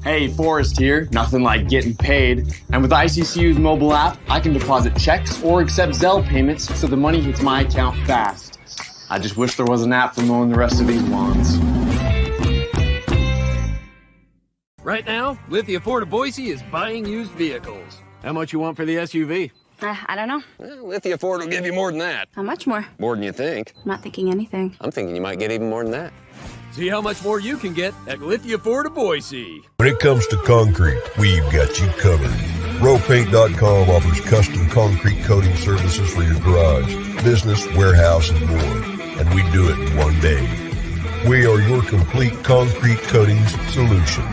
Hey, Forrest here. Nothing like getting paid. And with ICCU's mobile app, I can deposit checks or accept Zelle payments so the money hits my account fast. I just wish there was an app for mowing the rest of these lawns. Right now, Lithia Ford of Boise is buying used vehicles. How much you want for the SUV? I don't know. Well, Lithia Ford will give you more than that. How much more? More than you think. I'm not thinking anything. I'm thinking you might get even more than that. See how much more you can get at Lithia Ford of Boise. When it comes to concrete, we've got you covered. RowPaint.com offers custom concrete coating services for your garage, business, warehouse, and more. And we do it in one day. We are your complete concrete coatings solution.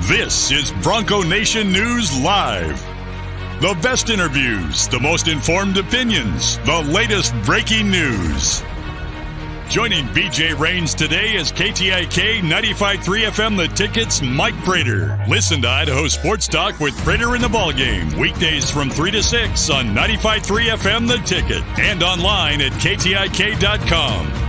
This is Bronco Nation News Live. The best interviews, the most informed opinions, the latest breaking news. Joining BJ Rains today is KTIK 95.3 FM The Ticket's Mike Prater. Listen to Idaho Sports Talk with Prater in the Ballgame. Weekdays from 3 to 6 on 95.3 FM The Ticket and online at KTIK.com.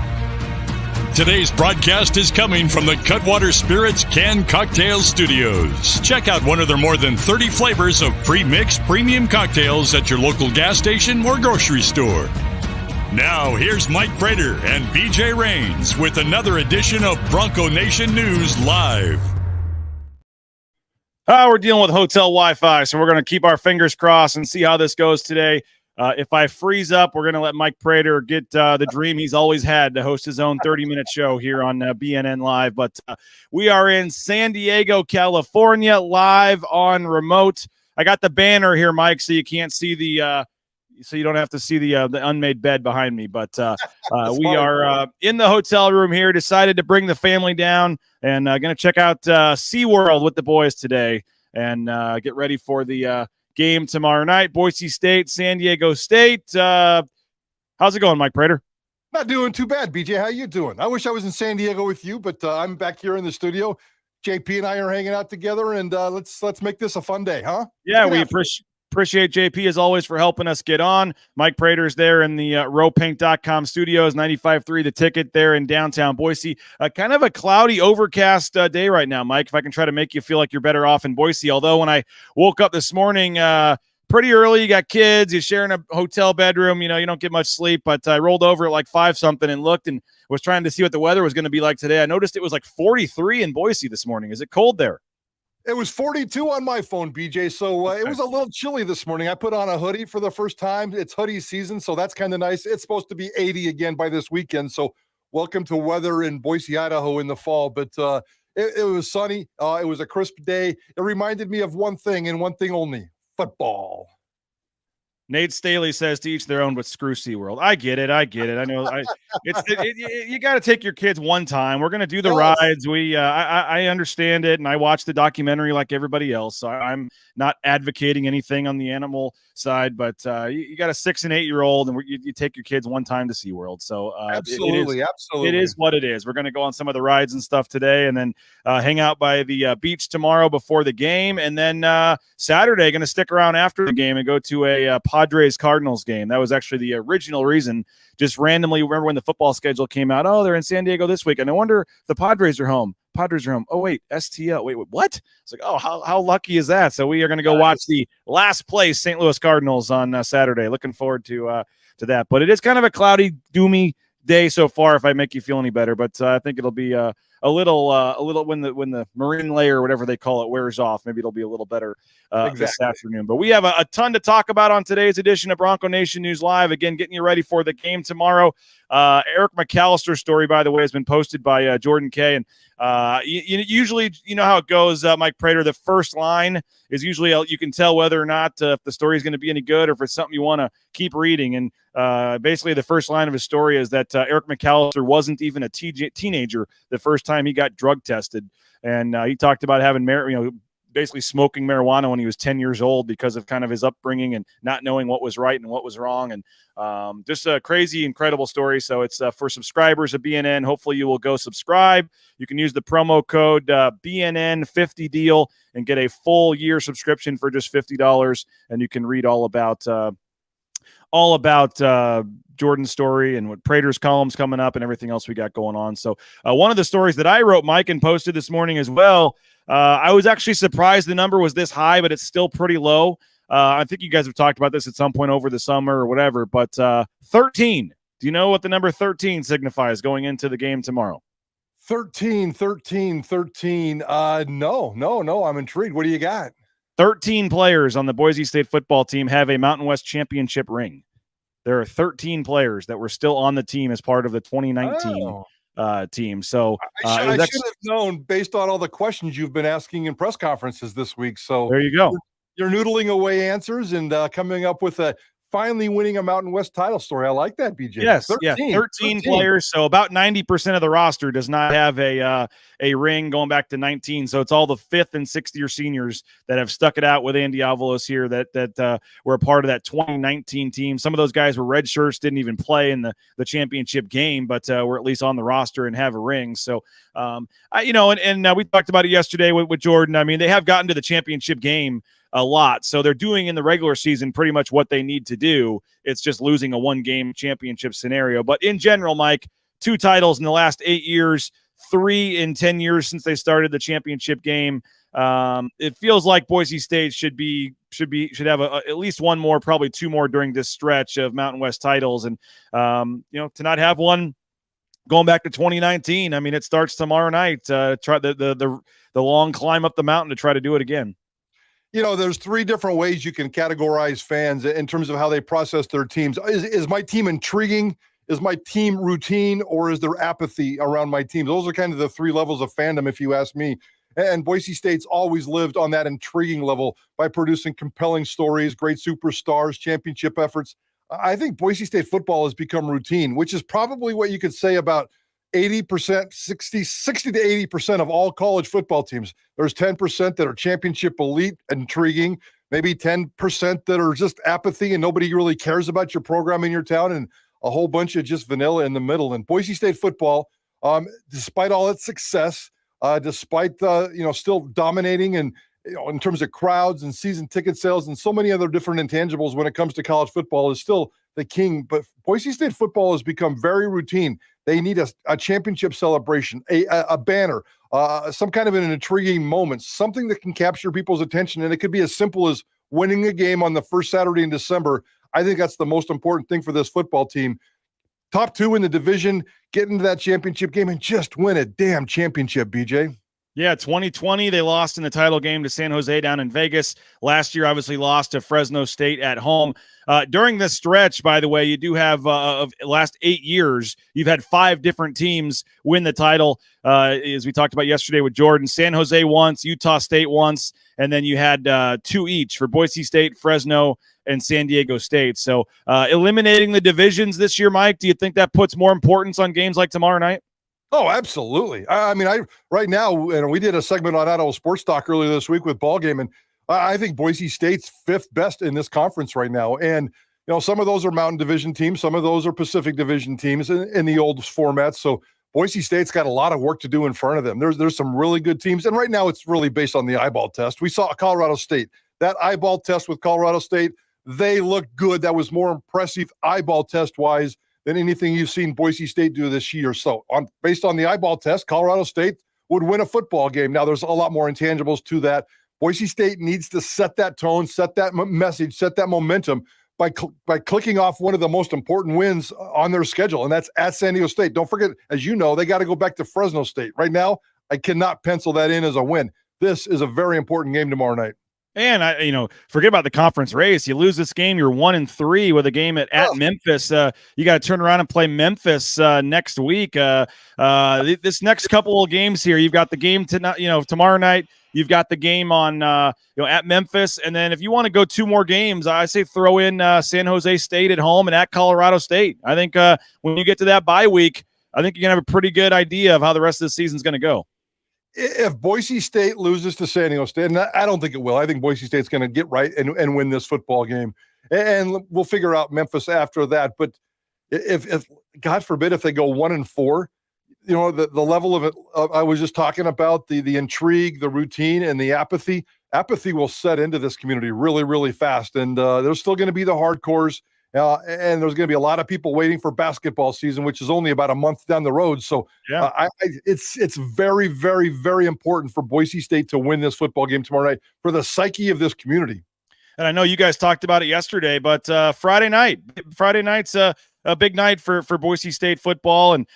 Today's broadcast is coming from the Cutwater Spirits Canned Cocktail Studios. Check out one of their more than 30 flavors of pre-mixed premium cocktails at your local gas station or grocery store. Now, here's Mike Prater and BJ Rains with another edition of Bronco Nation News Live. We're dealing with hotel Wi-Fi, so we're going to keep our fingers crossed and see how this goes today. If I freeze up, we're going to let Mike Prater get the dream he's always had to host his own 30-minute show here on BNN Live. But we are in San Diego, California, live on remote. I got the banner here, Mike, so you can't see so you don't have to see the unmade bed behind me. But we are in the hotel room here, decided to bring the family down and going to check out SeaWorld with the boys today and get ready for the game tomorrow night. Boise State-San Diego State. How's it going, Mike Prater? Not doing too bad, BJ. How you doing? I wish I was in San Diego with you, but I'm back here in the studio. JP and I are hanging out together, and let's make this a fun day, huh? Yeah, we appreciate JP as always for helping us get on. Mike Prater's there in the RowPaint.com studios, 95.3 The Ticket there in downtown Boise. Kind of a cloudy, overcast day right now, Mike, if I can try to make you feel like you're better off in Boise. Although when I woke up this morning pretty early, you got kids, you're sharing a hotel bedroom, you don't get much sleep, but I rolled over at like 5-something and looked and was trying to see what the weather was going to be like today. I noticed it was like 43 in Boise this morning. Is it cold there? It was 42 on my phone, BJ, so it was a little chilly this morning. I put on a hoodie for the first time. It's hoodie season, so that's kind of nice. It's supposed to be 80 again by this weekend, so welcome to weather in Boise, Idaho in the fall. But it was sunny. It was a crisp day. It reminded me of one thing and one thing only, football. Nate Staley says to each their own, but screw SeaWorld. I get it. I know. You got to take your kids one time. We're going to do the rides. I understand it, and I watched the documentary like everybody else. So I'm not advocating anything on the animal side, but you got a 6 and 8 year old, and you take your kids one time to SeaWorld. So absolutely. It is what it is. We're going to go on some of the rides and stuff today, and then hang out by the beach tomorrow before the game, and then Saturday going to stick around after the game and go to a Padres-Cardinals game. That was actually the original reason. Just randomly, remember when the football schedule came out? Oh, they're in San Diego this week, and I wonder if the Padres are home. Padres are home. Oh, wait, STL. Wait, what? It's like, oh, how lucky is that? So we are going to go watch the last place St. Louis Cardinals on Saturday. Looking forward to that. But it is kind of a cloudy, doomy day so far, if I make you feel any better. But I think it'll be a little when the marine layer or whatever they call it wears off, maybe it'll be a little better this afternoon. But we have a ton to talk about on today's edition of Bronco Nation News Live. Again, getting you ready for the game tomorrow. Eric McAllister's story, by the way, has been posted by Jordan Kay. And usually, you know how it goes, Mike Prater. The first line is usually you can tell whether or not if the story is going to be any good or if it's something you want to keep reading. And basically, the first line of his story is that Eric McAllister wasn't even a teenager the first time he got drug tested. And he talked about having basically smoking marijuana when he was 10 years old because of kind of his upbringing and not knowing what was right and what was wrong. And just a crazy, incredible story. So it's for subscribers of BNN. Hopefully you will go subscribe. You can use the promo code BNN50 deal and get a full year subscription for just $50. And you can read all about all about Jordan's story and what Prater's column's coming up and everything else we got going on. So one of the stories that I wrote, Mike, and posted this morning as well, I was actually surprised the number was this high, but it's still pretty low. I think you guys have talked about this at some point over the summer or whatever, but 13. Do you know what the number 13 signifies going into the game tomorrow? 13. No. I'm intrigued. What do you got? 13 players on the Boise State football team have a Mountain West championship ring. There are 13 players that were still on the team as part of the 2019 team. So I should have known based on all the questions you've been asking in press conferences this week. So there you go. You're noodling away answers and coming up with finally winning a Mountain West title story. I like that, BJ. Yes, 13 players. So about 90% of the roster does not have a ring going back to 19. So it's all the 5th and 6th year seniors that have stuck it out with Andy Avalos here that were a part of that 2019 team. Some of those guys were red shirts, didn't even play in the championship game, but were at least on the roster and have a ring. So, we talked about it yesterday with Jordan. I mean, they have gotten to the championship game a lot. So they're doing in the regular season pretty much what they need to do. It's just losing a 1-game championship scenario. But in general, Mike, 2 titles in the last 8 years, 3 in 10 years since they started the championship game. It feels like Boise State should have at least one more, probably 2 more during this stretch of Mountain West titles. And, to not have one going back to 2019, I mean, it starts tomorrow night. Try the long climb up the mountain to try to do it again. There's 3 different ways you can categorize fans in terms of how they process their teams. Is my team intriguing? Is my team routine? Or is there apathy around my team? Those are kind of the 3 levels of fandom, if you ask me. And Boise State's always lived on that intriguing level by producing compelling stories, great superstars, championship efforts. I think Boise State football has become routine, which is probably what you could say about 80%, 60 to 80% of all college football teams. There's 10% that are championship elite, intriguing, maybe 10% that are just apathy and nobody really cares about your program in your town, and a whole bunch of just vanilla in the middle. And Boise State football, despite all its success, despite still dominating and in terms of crowds and season ticket sales and so many other different intangibles when it comes to college football, is still the king. But Boise State football has become very routine. They need a championship celebration, a banner, some kind of an intriguing moment, something that can capture people's attention. And it could be as simple as winning a game on the first Saturday in December. I think that's the most important thing for this football team. Top 2 in the division, get into that championship game and just win a damn championship, BJ. Yeah, 2020, they lost in the title game to San Jose down in Vegas. Last year, obviously lost to Fresno State at home. During this stretch, by the way, you do have, of last 8 years, you've had 5 different teams win the title, as we talked about yesterday with Jordan. San Jose once, Utah State once, and then you had 2 each for Boise State, Fresno, and San Diego State. So eliminating the divisions this year, Mike, do you think that puts more importance on games like tomorrow night? Oh, absolutely. I mean, right now, we did a segment on Idaho Sports Talk earlier this week with Ball Game, and I think Boise State's 5th best in this conference right now. And, some of those are Mountain Division teams. Some of those are Pacific Division teams in the old format. So Boise State's got a lot of work to do in front of them. There's some really good teams. And right now it's really based on the eyeball test. We saw Colorado State. That eyeball test with Colorado State, they looked good. That was more impressive eyeball test-wise than anything you've seen Boise State do this year. So based on the eyeball test, Colorado State would win a football game. Now, there's a lot more intangibles to that. Boise State needs to set that tone, set that message, set that momentum by clicking off one of the most important wins on their schedule, and that's at San Diego State. Don't forget, as you know, they got to go back to Fresno State. Right now, I cannot pencil that in as a win. This is a very important game tomorrow night. And forget about the conference race. You lose this game, you're 1-3 with a game at Memphis. You got to turn around and play Memphis next week. This next couple of games here, you've got the game tomorrow night. You've got the game on at Memphis, and then if you want to go 2 more games, I say throw in San Jose State at home and at Colorado State. I think when you get to that bye week, I think you're gonna have a pretty good idea of how the rest of the season's gonna go. If Boise State loses to San Diego State, and I don't think it will, I think Boise State's going to get right and win this football game. And we'll figure out Memphis after that. But if God forbid, if they go 1-4, the level of it, I was just talking about the intrigue, the routine, and the apathy will set into this community really, really fast. And there's still going to be the hardcores and there's going to be a lot of people waiting for basketball season, which is only about a month down the road. So it's very, very, very important for Boise State to win this football game tomorrow night for the psyche of this community. And I know you guys talked about it yesterday, but Friday night's a big night for Boise State football, and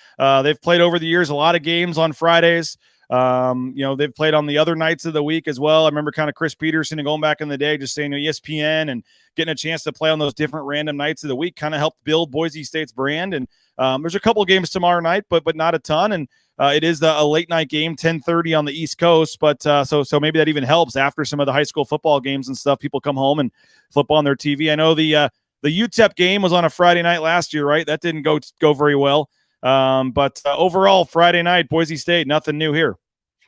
they've played over the years a lot of games on Fridays. They've played on the other nights of the week as well. I remember kind of Chris Peterson and going back in the day, just saying ESPN and getting a chance to play on those different random nights of the week kind of helped build Boise State's brand. And there's a couple of games tomorrow night, but not a ton. And it is a late night game, 10:30 on the East Coast. But so maybe that even helps after some of the high school football games and stuff. People come home and flip on their TV. I know the UTEP game was on a Friday night last year, right? That didn't go very well. But overall, Friday night, Boise State, nothing new here.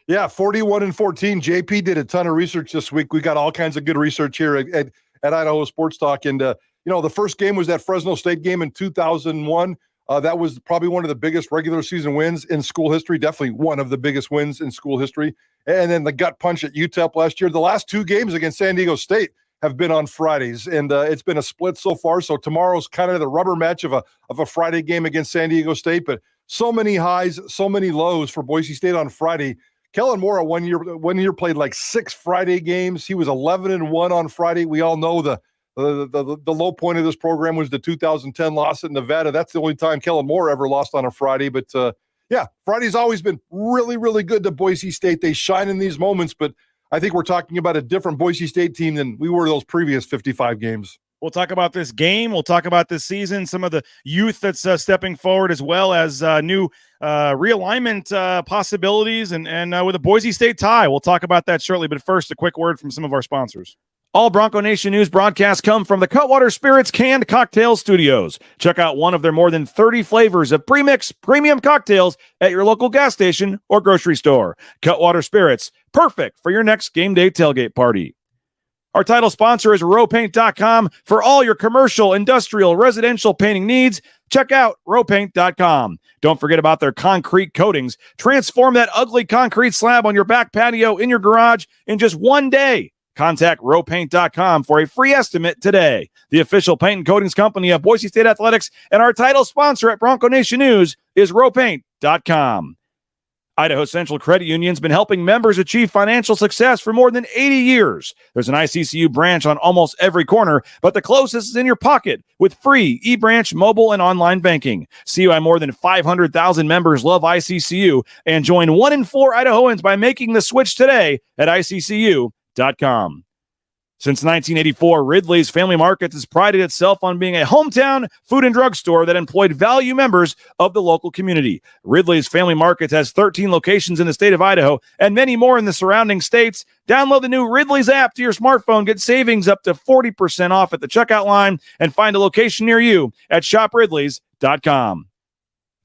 Yeah, 41-14. JP did a ton of research this week. We got all kinds of good research here at Idaho Sports Talk. And, the first game was that Fresno State game in 2001. That was probably one of the biggest regular season wins in school history, definitely one of the biggest wins in school history. And then the gut punch at UTEP last year. The last two games against San Diego State have been on Fridays, and it's been a split so far. So tomorrow's kind of the rubber match of a Friday game against San Diego State, but so many highs, so many lows for Boise State on Friday. Kellen Moore one year played like 6 Friday games. He was 11-1 on Friday. We all know the low point of this program was the 2010 loss at Nevada. That's the only time Kellen Moore ever lost on a Friday. But Friday's always been really, really good to Boise State. They shine in these moments, but I think we're talking about a different Boise State team than we were those previous 55 games. We'll talk about this game. We'll talk about this season, some of the youth that's stepping forward, as well as new realignment possibilities and with a Boise State tie. We'll talk about that shortly. But first, a quick word from some of our sponsors. All Bronco Nation news broadcasts come from the Cutwater Spirits Canned Cocktail Studios. Check out one of their more than 30 flavors of premix premium cocktails at your local gas station or grocery store. Cutwater Spirits, perfect for your next game day tailgate party. Our title sponsor is rowpaint.com. For all your commercial, industrial, residential painting needs, check out rowpaint.com. Don't forget about their concrete coatings. Transform that ugly concrete slab on your back patio in your garage in just one day. Contact rowpaint.com for a free estimate today. The official paint and coatings company of Boise State Athletics, and our title sponsor at Bronco Nation News is rowpaint.com. Idaho Central Credit Union's been helping members achieve financial success for more than 80 years. There's an ICCU branch on almost every corner, but the closest is in your pocket with free eBranch mobile and online banking. See why more than 500,000 members love ICCU and join 1 in 4 Idahoans by making the switch today at ICCU.com. Since 1984, Ridley's Family Markets has prided itself on being a hometown food and drug store that employed value members of the local community. Ridley's Family Markets has 13 locations in the state of Idaho and many more in the surrounding states. Download the new Ridley's app to your smartphone. Get savings up to 40% off at the checkout line and find a location near you at shopridleys.com.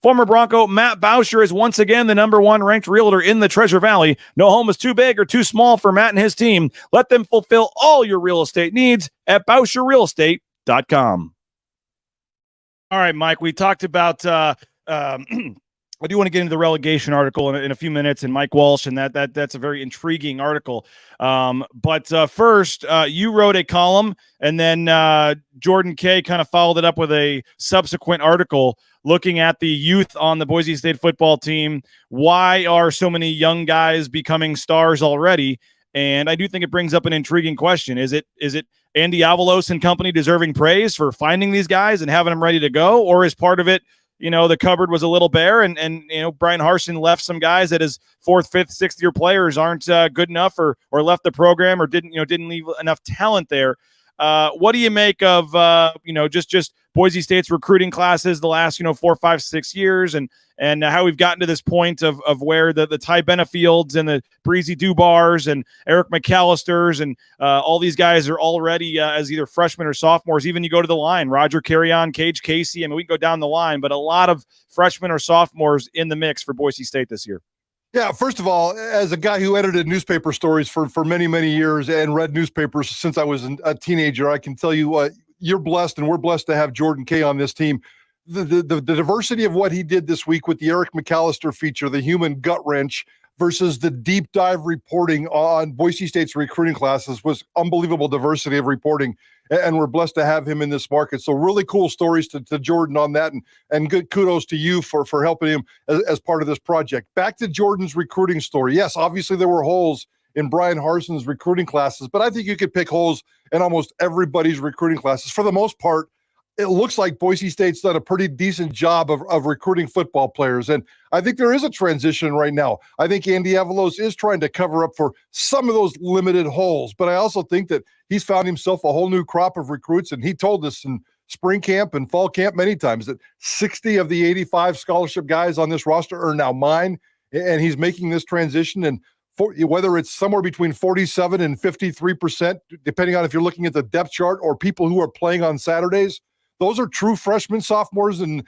Former Bronco Matt Bauscher is once again the number 1 ranked realtor in the Treasure Valley. No home is too big or too small for Matt and his team. Let them fulfill all your real estate needs at BauscherRealEstate.com. All right, Mike, we talked about I do want to get into the relegation article in a few minutes, and Mike Walsh, and that's a very intriguing article. But first, you wrote a column, and then Jordan Kay kind of followed it up with a subsequent article looking at the youth on the Boise State football team. Why are so many young guys becoming stars already? And I do think it brings up an intriguing question. Is it Andy Avalos and company deserving praise for finding these guys and having them ready to go? Or is part of it, the cupboard was a little bare and Brian Harsin left some guys that his 4th, 5th, 6th year players aren't good enough or left the program or didn't leave enough talent there. What do you make of, just Boise State's recruiting classes the last, 4, 5, 6 years and how we've gotten to this point of where the Ty Benefields and the Breezy Dubars and Eric McAllisters and all these guys are already as either freshmen or sophomores. Even you go to the line, Roger Carrion, Cage Casey. I mean, we can go down the line, but a lot of freshmen or sophomores in the mix for Boise State this year. Yeah, first of all, as a guy who edited newspaper stories for many, many years and read newspapers since I was a teenager, I can tell you you're blessed and we're blessed to have Jordan Kay on this team. The diversity of what he did this week with the Eric McAllister feature, the human gut wrench, versus the deep dive reporting on Boise State's recruiting classes was unbelievable diversity of reporting. And we're blessed to have him in this market. So really cool stories to Jordan on that. And good kudos to you for helping him as part of this project. Back to Jordan's recruiting story. Yes, obviously there were holes in Brian Harson's recruiting classes, but I think you could pick holes in almost everybody's recruiting classes. For the most part, it looks like Boise State's done a pretty decent job of recruiting football players. And I think there is a transition right now. I think Andy Avalos is trying to cover up for some of those limited holes, but I also think that he's found himself a whole new crop of recruits. And he told us in spring camp and fall camp many times that 60 of the 85 scholarship guys on this roster are now mine. And he's making this transition. And whether it's somewhere between 47 and 53%, depending on if you're looking at the depth chart or people who are playing on Saturdays, those are true freshmen, sophomores, and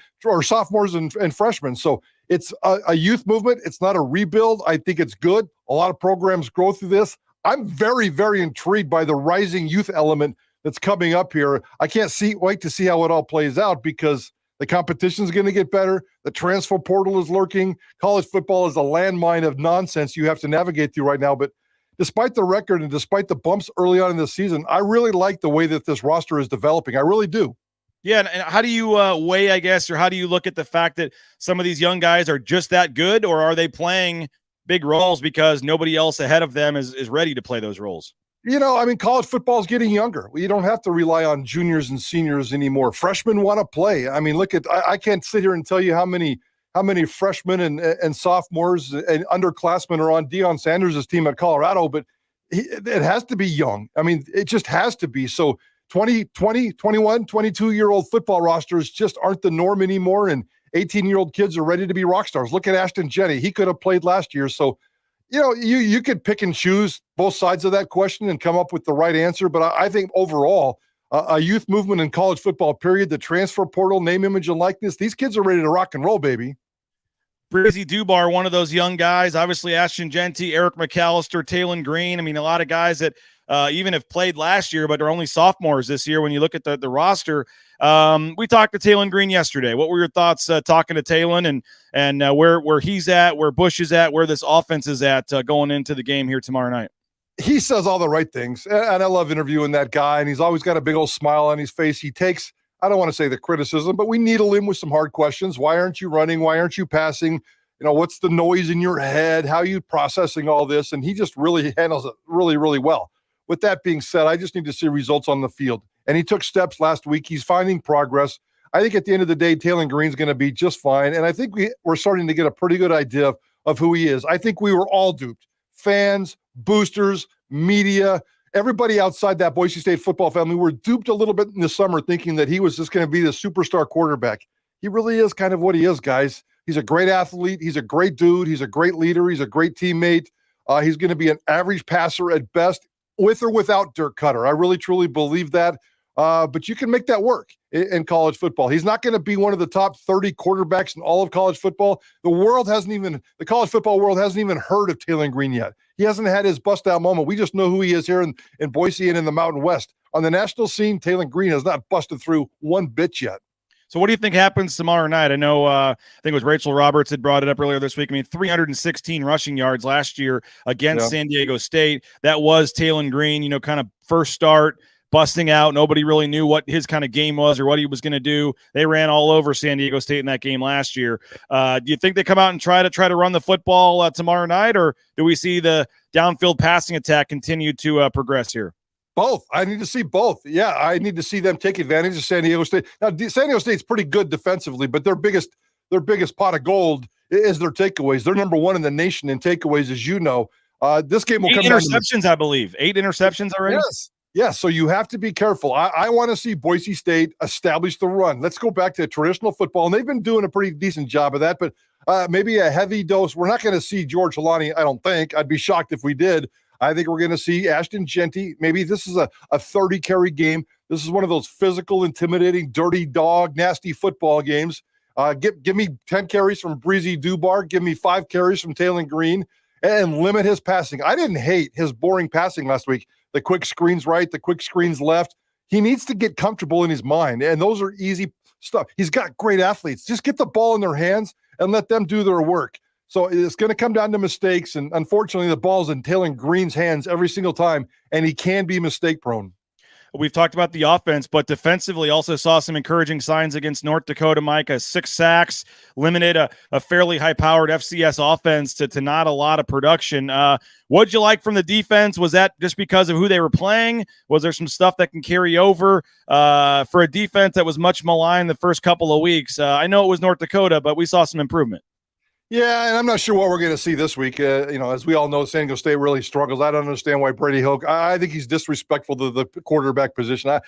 freshmen. So it's a youth movement. It's not a rebuild. I think it's good. A lot of programs grow through this. I'm very, very intrigued by the rising youth element that's coming up here. I can't wait to see how it all plays out because the competition is going to get better. The transfer portal is lurking. College football is a landmine of nonsense you have to navigate through right now. But despite the record and despite the bumps early on in the season, I really like the way that this roster is developing. I really do. Yeah, and how do you weigh, I guess, or how do you look at the fact that some of these young guys are just that good, or are they playing big roles because nobody else ahead of them is ready to play those roles? You know, I mean, college football is getting younger. You don't have to rely on juniors and seniors anymore. Freshmen want to play. I mean, I can't sit here and tell you how many freshmen and sophomores and underclassmen are on Deion Sanders' team at Colorado, but it has to be young. I mean, it just has to be. So 20, 21, 22-year-old football rosters just aren't the norm anymore, and 18-year-old kids are ready to be rock stars. Look at Ashton Jenney. He could have played last year. So, you know, you could pick and choose both sides of that question and come up with the right answer. But I think overall, a youth movement in college football, period, the transfer portal, name, image, and likeness, these kids are ready to rock and roll, baby. Breezy Dubar, one of those young guys, obviously Ashton Jenney, Eric McAllister, Talon Green. I mean, a lot of guys that even have played last year, but are only sophomores this year when you look at the roster. We talked to Talon Green yesterday. What were your thoughts talking to Talon and where he's at, where Bush is at, where this offense is at going into the game here tomorrow night? He says all the right things, and I love interviewing that guy, and he's always got a big old smile on his face. He takes, I don't want to say the criticism, but we needle him with some hard questions. Why aren't you running? Why aren't you passing? You know, what's the noise in your head? How are you processing all this? And he just really handles it really, really well. With that being said, I just need to see results on the field. And he took steps last week. He's finding progress. I think at the end of the day, Talon Green's going to be just fine. And I think we're starting to get a pretty good idea of who he is. I think we were all duped. Fans, boosters, media, everybody outside that Boise State football family were duped a little bit in the summer thinking that he was just going to be the superstar quarterback. He really is kind of what he is, guys. He's a great athlete. He's a great dude. He's a great leader. He's a great teammate. He's going to be an average passer at best, with or without Dirk Cutter. I really, truly believe that. But you can make that work in college football. He's not going to be one of the top 30 quarterbacks in all of college football. The college football world hasn't even heard of Talon Green yet. He hasn't had his bust out moment. We just know who he is here in Boise and in the Mountain West. On the national scene, Talon Green has not busted through one bit yet. So what do you think happens tomorrow night? I know, I think it was Rachel Roberts had brought it up earlier this week. I mean, 316 rushing yards last year against San Diego State. That was Talon Green, kind of first start, busting out. Nobody really knew what his kind of game was or what he was going to do. They ran all over San Diego State in that game last year. Do you think they come out and try to run the football tomorrow night, or do we see the downfield passing attack continue to progress here? Both. I need to see both. Yeah, I need to see them take advantage of San Diego State. Now, San Diego State's pretty good defensively, but their biggest pot of gold is their takeaways. They're number one in the nation in takeaways, as you know. This game will come down to interceptions, I believe. 8 interceptions already? Yes, so you have to be careful. I want to see Boise State establish the run. Let's go back to traditional football, and they've been doing a pretty decent job of that, but maybe a heavy dose. We're not going to see George Helani, I don't think. I'd be shocked if we did. I think we're going to see Ashton Jenney. Maybe this is a 30-carry game. This is one of those physical, intimidating, dirty dog, nasty football games. Give me 10 carries from Breezy Dubar. Give me 5 carries from Talon Green and limit his passing. I didn't hate his boring passing last week. The quick screens right, the quick screens left. He needs to get comfortable in his mind, and those are easy stuff. He's got great athletes. Just get the ball in their hands and let them do their work. So it's going to come down to mistakes. And unfortunately, the ball's in Taylor Green's hands every single time, and he can be mistake prone. We've talked about the offense, but defensively also saw some encouraging signs against North Dakota, Mike. 6 sacks, limited a fairly high-powered FCS offense to not a lot of production. What'd you like from the defense? Was that just because of who they were playing? Was there some stuff that can carry over for a defense that was much maligned the first couple of weeks? I know it was North Dakota, but we saw some improvement. Yeah, and I'm not sure what we're going to see this week. As we all know, San Diego State really struggles. I don't understand why Brady Hoke. I think he's disrespectful to the quarterback position.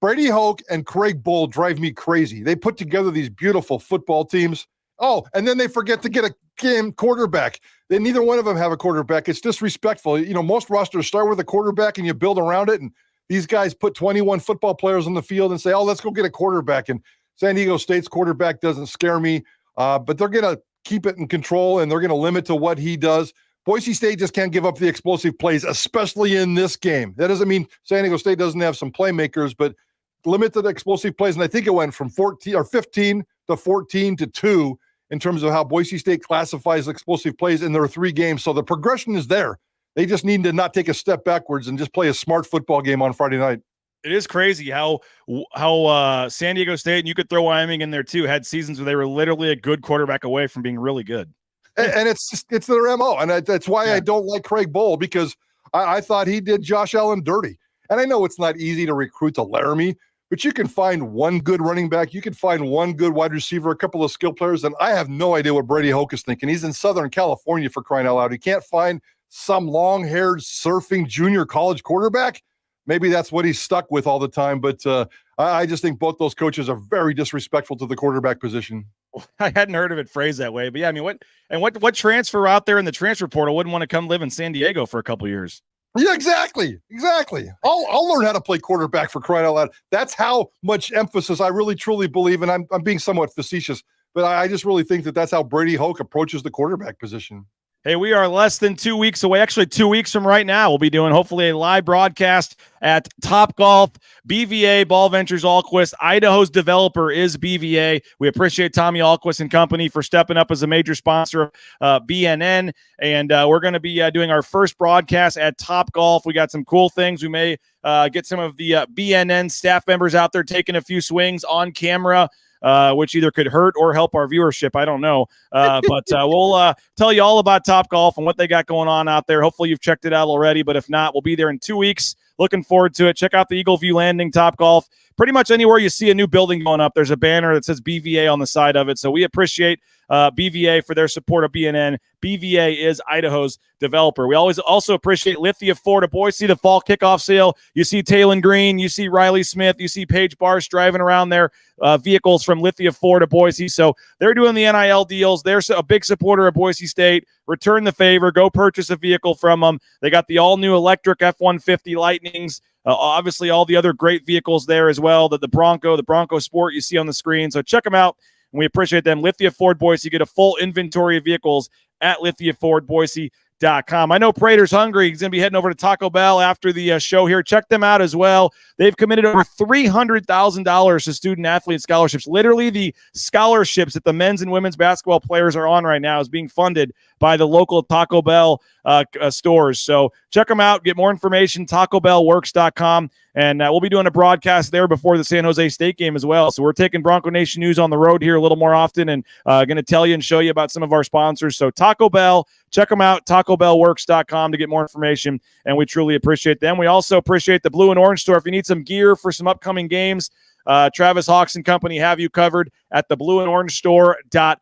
Brady Hoke and Craig Bull drive me crazy. They put together these beautiful football teams. Oh, and then they forget to get a game quarterback. Then neither one of them have a quarterback. It's disrespectful. Most rosters start with a quarterback and you build around it. And these guys put 21 football players on the field and say, "Oh, let's go get a quarterback." And San Diego State's quarterback doesn't scare me. But they're going to keep it in control, and they're going to limit to what he does. Boise State just can't give up the explosive plays, especially in this game. That doesn't mean San Diego State doesn't have some playmakers, but limited explosive plays. And I think it went from 15 to 14 to 2 in terms of how Boise State classifies explosive plays in their 3 games. So the progression is there. They just need to not take a step backwards and just play a smart football game on Friday night. It is crazy how San Diego State, and you could throw Wyoming in there too, had seasons where they were literally a good quarterback away from being really good. And it's their MO. And that's why I don't like Craig Bull, because I thought he did Josh Allen dirty. And I know it's not easy to recruit to Laramie, but you can find one good running back. You can find one good wide receiver, a couple of skill players. And I have no idea what Brady Hoke is thinking. He's in Southern California, for crying out loud. He can't find some long-haired surfing junior college quarterback. Maybe that's what he's stuck with all the time, but I just think both those coaches are very disrespectful to the quarterback position. I hadn't heard of it phrased that way, but yeah, I mean, what transfer out there in the transfer portal wouldn't want to come live in San Diego for a couple of years? Yeah, exactly. I'll learn how to play quarterback, for crying out loud. That's how much emphasis I really truly believe, and I'm being somewhat facetious, but I just really think that's how Brady Hoke approaches the quarterback position. Hey, we are less than 2 weeks away. Actually, 2 weeks from right now, we'll be doing hopefully a live broadcast at Topgolf, BVA, Ball Ventures, Alquist. Idaho's developer is BVA. We appreciate Tommy Alquist and company for stepping up as a major sponsor of BNN. And we're going to be doing our first broadcast at Topgolf. We got some cool things. We may get some of the BNN staff members out there taking a few swings on camera, which either could hurt or help our viewership. I don't know. But we'll tell you all about Topgolf and what they got going on out there. Hopefully you've checked it out already, but if not, we'll be there in 2 weeks. Looking forward to it. Check out the Eagle View Landing, Topgolf. Pretty much anywhere you see a new building going up, there's a banner that says BVA on the side of it. So we appreciate BVA for their support of BNN. BVA is Idaho's developer. We always also appreciate Lithia Ford of Boise, the fall kickoff sale. You see Taylor Green, you see Riley Smith, you see Paige Barsh driving around their vehicles from Lithia Ford of Boise. So they're doing the NIL deals. They're a big supporter of Boise State. Return the favor. Go purchase a vehicle from them. They got the all-new electric F-150 Lightnings. Obviously, all the other great vehicles there as well. The Bronco Sport you see on the screen. So check them out, and we appreciate them. Lithia Ford Boise. You get a full inventory of vehicles at lithiafordboise.com. I know Prater's hungry. He's going to be heading over to Taco Bell after the show here. Check them out as well. They've committed over $300,000 to student-athlete scholarships. Literally, the scholarships that the men's and women's basketball players are on right now is being funded by the local Taco Bell stores. So check them out. Get more information, tacobellworks.com. And we'll be doing a broadcast there before the San Jose State game as well. So we're taking Bronco Nation news on the road here a little more often and going to tell you and show you about some of our sponsors. So Taco Bell, check them out, tacobellworks.com to get more information. And we truly appreciate them. We also appreciate the Blue and Orange store. If you need some gear for some upcoming games, Travis Hawks and company have you covered at the blueandorangestore.com.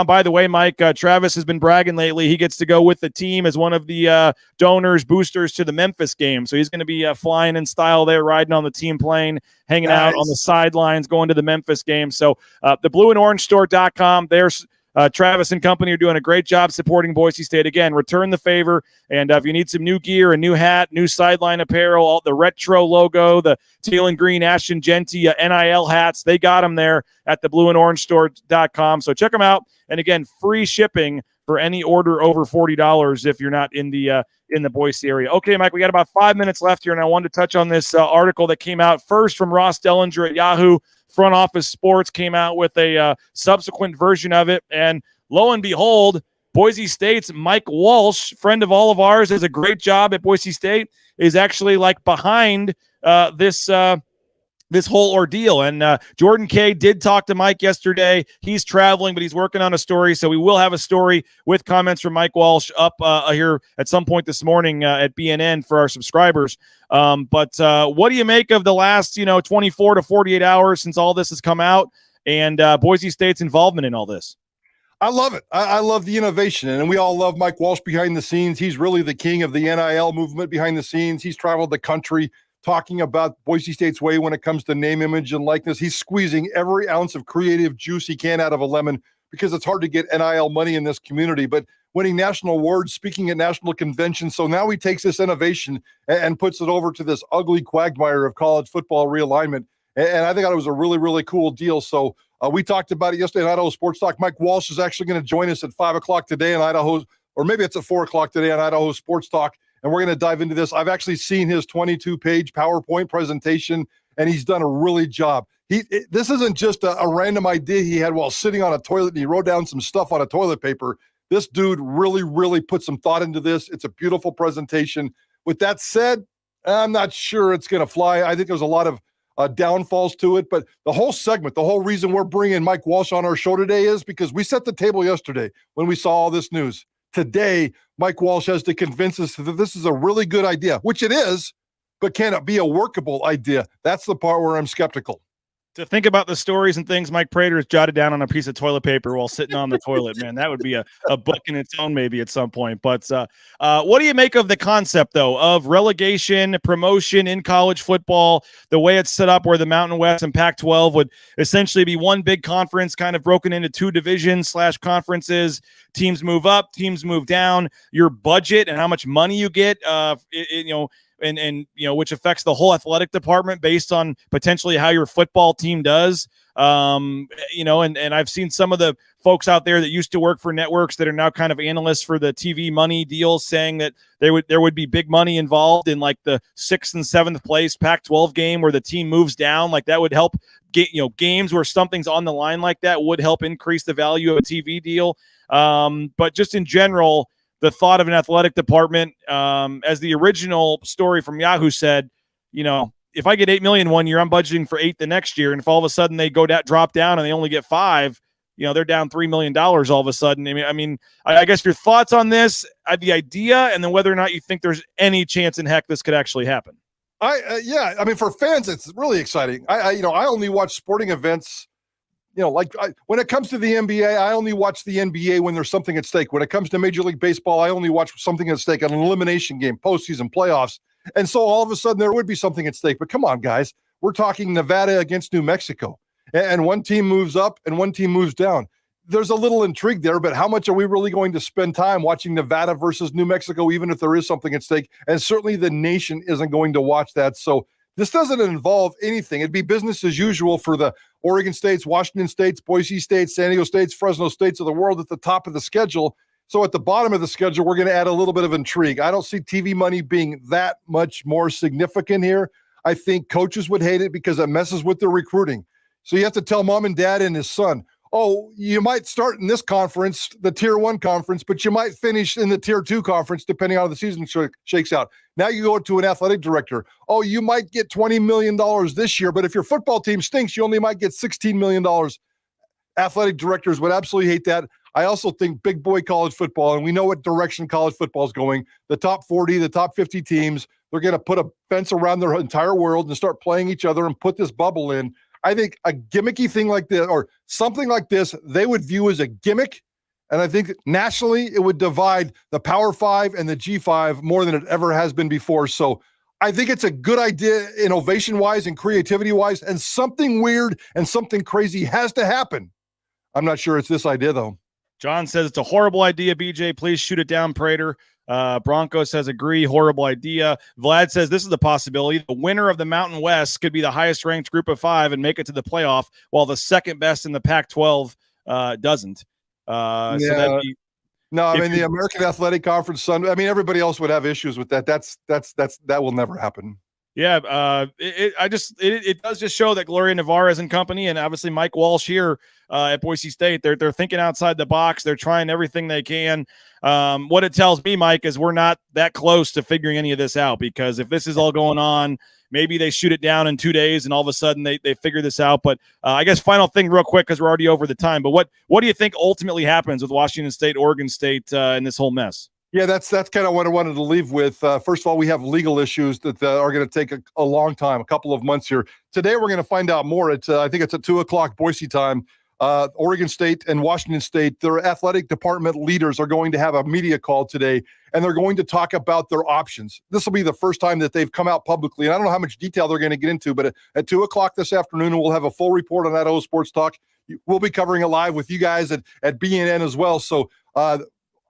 By the way, Mike, Travis has been bragging lately. He gets to go with the team as one of the donors, boosters to the Memphis game. So he's going to be flying in style there, riding on the team plane, hanging out on the sidelines, going to the Memphis game. So the blueandorangestore.com, there's Travis and company are doing a great job supporting Boise State. Again, return the favor. And if you need some new gear, a new hat, new sideline apparel, all the retro logo, the teal and green Ashton Genty NIL hats, they got them there at the blueandorangestore.com. So check them out. And again, free shipping for any order over $40 if you're not in the Boise area. Okay, Mike, we got about 5 minutes left here, and I wanted to touch on this article that came out first from Ross Dellinger at Yahoo. Front Office Sports came out with a subsequent version of it, and lo and behold, Boise State's Mike Walsh, friend of all of ours, does a great job at Boise State, is actually like behind this whole ordeal. And Jordan Kay did talk to Mike yesterday. He's traveling, but he's working on a story. So we will have a story with comments from Mike Walsh up here at some point this morning at BNN for our subscribers. But what do you make of the last, 24 to 48 hours since all this has come out and Boise State's involvement in all this? I love it. I love the innovation, and we all love Mike Walsh behind the scenes. He's really the king of the NIL movement behind the scenes. He's traveled the country talking about Boise State's way when it comes to name, image, and likeness. He's squeezing every ounce of creative juice he can out of a lemon because it's hard to get NIL money in this community, but winning national awards, speaking at national conventions. So now he takes this innovation and puts it over to this ugly quagmire of college football realignment. And I think it was a really, really cool deal. So we talked about it yesterday in Idaho Sports Talk. Mike Walsh is actually going to join us at 5 o'clock today in Idaho, or maybe it's at 4 o'clock today on Idaho Sports Talk. And we're going to dive into this. I've actually seen his 22-page PowerPoint presentation, and he's done a really job. This isn't just a random idea he had while sitting on a toilet and he wrote down some stuff on a toilet paper. This dude really, really put some thought into this. It's a beautiful presentation. With that said, I'm not sure it's going to fly. I think there's a lot of downfalls to it, but the whole segment, the whole reason we're bringing Mike Walsh on our show today is because we set the table yesterday when we saw all this news. Today, Mike Walsh has to convince us that this is a really good idea, which it is, but can it be a workable idea? That's the part where I'm skeptical. To think about the stories and things Mike Prater has jotted down on a piece of toilet paper while sitting on the toilet, man, that would be a book in its own maybe at some point. But what do you make of the concept, though, of relegation, promotion in college football, the way it's set up where the Mountain West and Pac-12 would essentially be one big conference kind of broken into two divisions / conferences, teams move up, teams move down, your budget and how much money you get, and which affects the whole athletic department based on potentially how your football team does. And I've seen some of the folks out there that used to work for networks that are now kind of analysts for the TV money deals saying that there would be big money involved in like the 6th and 7th place Pac-12 game where the team moves down. Like that would help get, games where something's on the line like that would help increase the value of a TV deal. But just in general, the thought of an athletic department, as the original story from Yahoo said, if I get $8 million one year, I'm budgeting for $8 million the next year. And if all of a sudden they drop down and they only get $5 million, they're down $3 million all of a sudden. I guess your thoughts on this, the idea, and then whether or not you think there's any chance in heck this could actually happen. For fans, it's really exciting. I only watch sporting events. When it comes to the NBA, I only watch the NBA when there's something at stake. When it comes to Major League Baseball, I only watch something at stake, an elimination game, postseason, playoffs. And so all of a sudden there would be something at stake. But come on, guys, we're talking Nevada against New Mexico. And one team moves up and one team moves down. There's a little intrigue there, but how much are we really going to spend time watching Nevada versus New Mexico, even if there is something at stake? And certainly the nation isn't going to watch that. So this doesn't involve anything. It'd be business as usual for the Oregon States, Washington States, Boise State, San Diego States, Fresno States of the world at the top of the schedule. So at the bottom of the schedule, we're going to add a little bit of intrigue. I don't see TV money being that much more significant here. I think coaches would hate it because it messes with their recruiting. So you have to tell mom and dad and his son, oh, you might start in this conference, the Tier 1 conference, but you might finish in the Tier 2 conference, depending on how the season shakes out. Now you go to an athletic director. Oh, you might get $20 million this year, but if your football team stinks, you only might get $16 million. Athletic directors would absolutely hate that. I also think big boy college football, and we know what direction college football is going. The top 40, the top 50 teams, they're going to put a fence around their entire world and start playing each other and put this bubble in. I think a gimmicky thing like this or something like this, they would view as a gimmick. And I think nationally it would divide the Power 5 and the G5 more than it ever has been before. So I think it's a good idea innovation-wise and creativity-wise, and something weird and something crazy has to happen. I'm not sure it's this idea, though. John says it's a horrible idea, BJ. Please shoot it down, Prater. Bronco says agree, horrible idea. Vlad says this is a possibility. The winner of the Mountain West could be the highest ranked group of 5 and make it to the playoff, while the second best in the Pac-12 doesn't. So that'd be, the American Athletic Conference, everybody else would have issues with that. That will never happen. Yeah, it does just show that Gloria Navarez and company, and obviously Mike Walsh here at Boise State, they're thinking outside the box. They're trying everything they can. What it tells me, Mike, is we're not that close to figuring any of this out, because if this is all going on, maybe they shoot it down in 2 days and all of a sudden they figure this out. But I guess final thing real quick, because we're already over the time, but what do you think ultimately happens with Washington State, Oregon State in this whole mess? Yeah, that's kind of what I wanted to leave with. First of all, we have legal issues that are going to take a long time, a couple of months here. Today, we're going to find out more. I think it's at 2:00 Boise time. Oregon State and Washington State, their athletic department leaders are going to have a media call today, and they're going to talk about their options. This will be the first time that they've come out publicly, and I don't know how much detail they're going to get into, but at 2:00 this afternoon, we'll have a full report on Idaho Sports Talk. We'll be covering it live with you guys at BNN as well. So on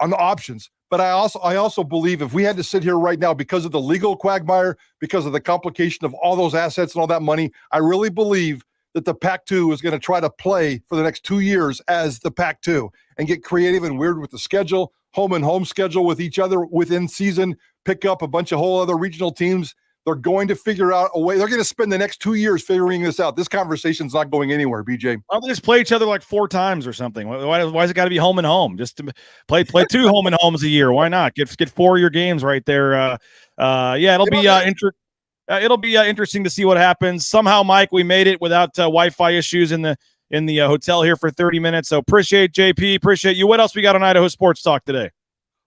the options. But I also believe if we had to sit here right now because of the legal quagmire, because of the complication of all those assets and all that money, I really believe that the Pac-2 is going to try to play for the next 2 years as the Pac-2 and get creative and weird with the schedule, home and home schedule with each other within season, pick up a bunch of whole other regional teams. They're going to figure out a way. They're going to spend the next 2 years figuring this out. This conversation's not going anywhere, BJ. Why don't they just play each other like 4 times or something? Why is it got to be home and home? Just to play 2 home and homes a year. Why not? Get 4 of your games right there. It'll be interesting to see what happens. Somehow, Mike, we made it without Wi-Fi issues in the hotel here for 30 minutes. So appreciate JP. Appreciate you. What else we got on Idaho Sports Talk today?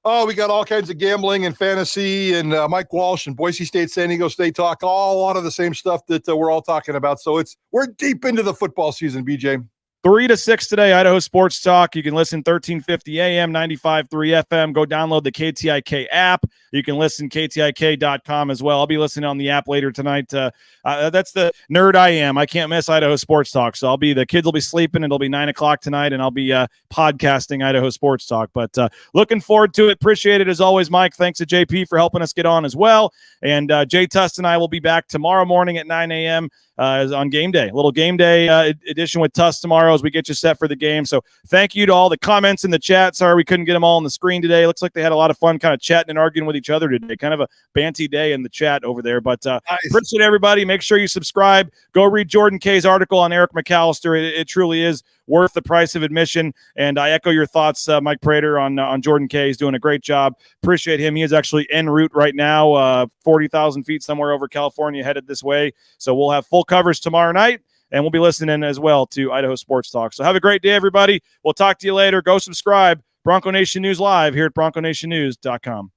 Oh, we got all kinds of gambling and fantasy and Mike Walsh and Boise State-San Diego State talk, a lot of the same stuff that we're all talking about. So we're deep into the football season, BJ. 3 to 6 today, Idaho Sports Talk. You can listen 1350 AM, 95.3 FM. Go download the KTIK app. You can listen KTIK.com as well. I'll be listening on the app later tonight. That's the nerd I am. I can't miss Idaho Sports Talk. So the kids will be sleeping. It'll be 9 o'clock tonight, and I'll be podcasting Idaho Sports Talk. But looking forward to it. Appreciate it as always, Mike. Thanks to JP for helping us get on as well. And Jay Tust and I will be back tomorrow morning at 9 a.m. On game day. A little game day edition with Tust tomorrow as we get you set for the game. So thank you to all the comments in the chat. Sorry we couldn't get them all on the screen today. Looks like they had a lot of fun kind of chatting and arguing with each other today. Kind of a banty day in the chat over there. But nice. Appreciate everybody. Make sure you subscribe. Go read Jordan K's article on Eric McAllister. It truly is worth the price of admission. And I echo your thoughts, Mike Prater, on Jordan K. He's doing a great job. Appreciate him. He is actually en route right now, 40,000 feet somewhere over California, headed this way. So we'll have full coverage tomorrow night, and we'll be listening as well to Idaho Sports Talk. So have a great day, everybody. We'll talk to you later. Go subscribe. Bronco Nation News Live here at BroncoNationNews.com.